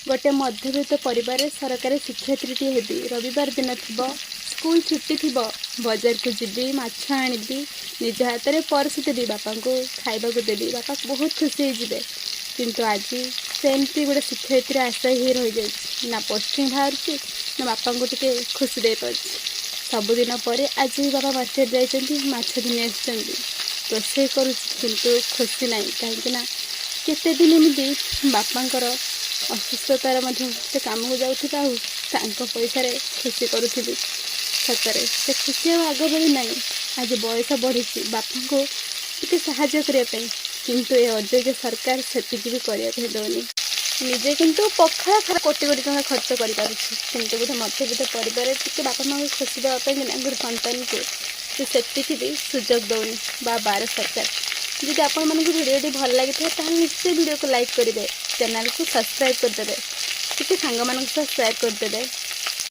गोटे मध्यवित्त परिवार सरकारी शिक्षयित्री हेबी रविवार दिन थी स्कूल छुट्टी थी बजार को जीवी माछ आनी निज हाथ में पर्स देवी बापा को खाइबा को देवी बापा बहुत खुशी होते किंतु आज सेमती गोटे शिक्षयित्री आशा ही रही जाए ना पोस्टिंग बाहर ना बापा को टे खुशी दे पार सबुदिन पर आज भी बापा मार्केट जाइए माछ घिनी रोषे कर खुशी ना कहीं केते दिन एमती बापांकर असुस्थतार से काम को जाऊँ पैसा खुशी करुँगी सतरे से खुशी आग भली ना आज बयस बढ़ी बापा को टे साहाय्य करने किंतु ये अयोग्य सरकार से भी करने दौनी निजे किंतु पखाला खरा कोटी कोटी टका खर्च कर गोटे मध्यवित्त परिवार टे बापा माँ को खुशी देवाई ना गोटे सन्तान को से भी सुजोग दौनी बार सरकार जदि आपण मानक भिडियो भल लगी था निश्चय वीडियो को लाइक करेंगे चैनल को सब्सक्राइब करदे टे सांग मान शेयर करदे।